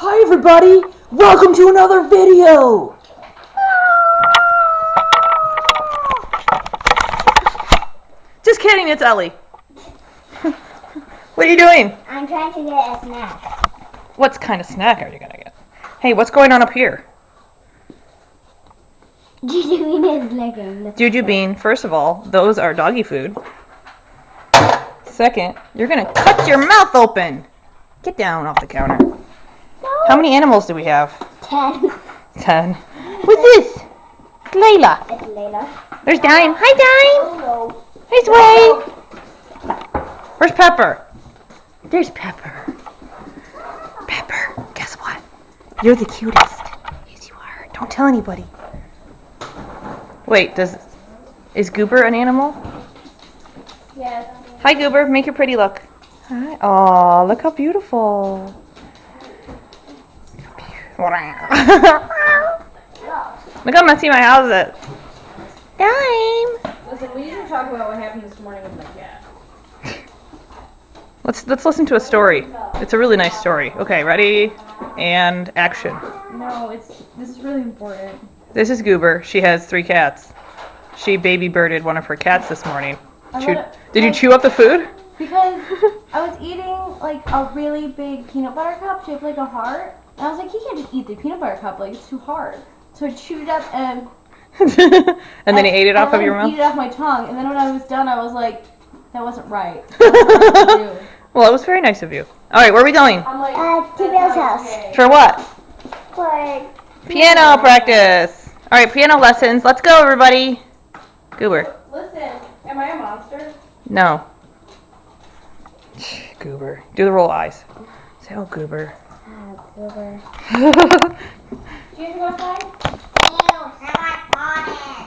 Hi everybody, welcome to another video! Just kidding, it's Ellie. What are you doing? I'm trying to get a snack. What kind of snack are you gonna get? Hey, what's going on up here? Juju Bean is licking. Juju Bean, first of all, those are doggy food. Second, you're gonna cut your mouth open. Get down off the counter. No. How many animals do we have? 10. 10. Who's this? Layla. It's Layla. There's Dime. Hi, Dime. Oh There's Way. Where's Pepper? There's Pepper. Pepper, guess what? You're the cutest. Yes, you are. Don't tell anybody. Wait, is Goober an animal? no. Yes. Hi, Goober. Make your pretty look. Hi. Aw, look how beautiful. Look how messy my house is. Dime. Listen, we need to talk about what happened this morning with my cat. Let's listen to a story. It's a really nice story. Okay, ready? And action. No, this is really important. This is Goober. She has 3 cats. She baby birded one of her cats this morning. Did you chew up the food? Because I was eating like a really big peanut butter cup shaped like a heart, and I was like, he can't just eat the peanut butter cup, like it's too hard. So I chewed it up and then he ate it off of your mouth? Eat it off my tongue, and then when I was done, I was like, that wasn't right. That wasn't right to do. Well, it was very nice of you. All right, where are we going? I'm like, To Bill's house. For what? For Piano practice. All right, piano lessons. Let's go, everybody. Goober. listen, am I a monster? No. Goober. Do the roll eyes. Say, oh, Goober. Goober. Do you have to go outside?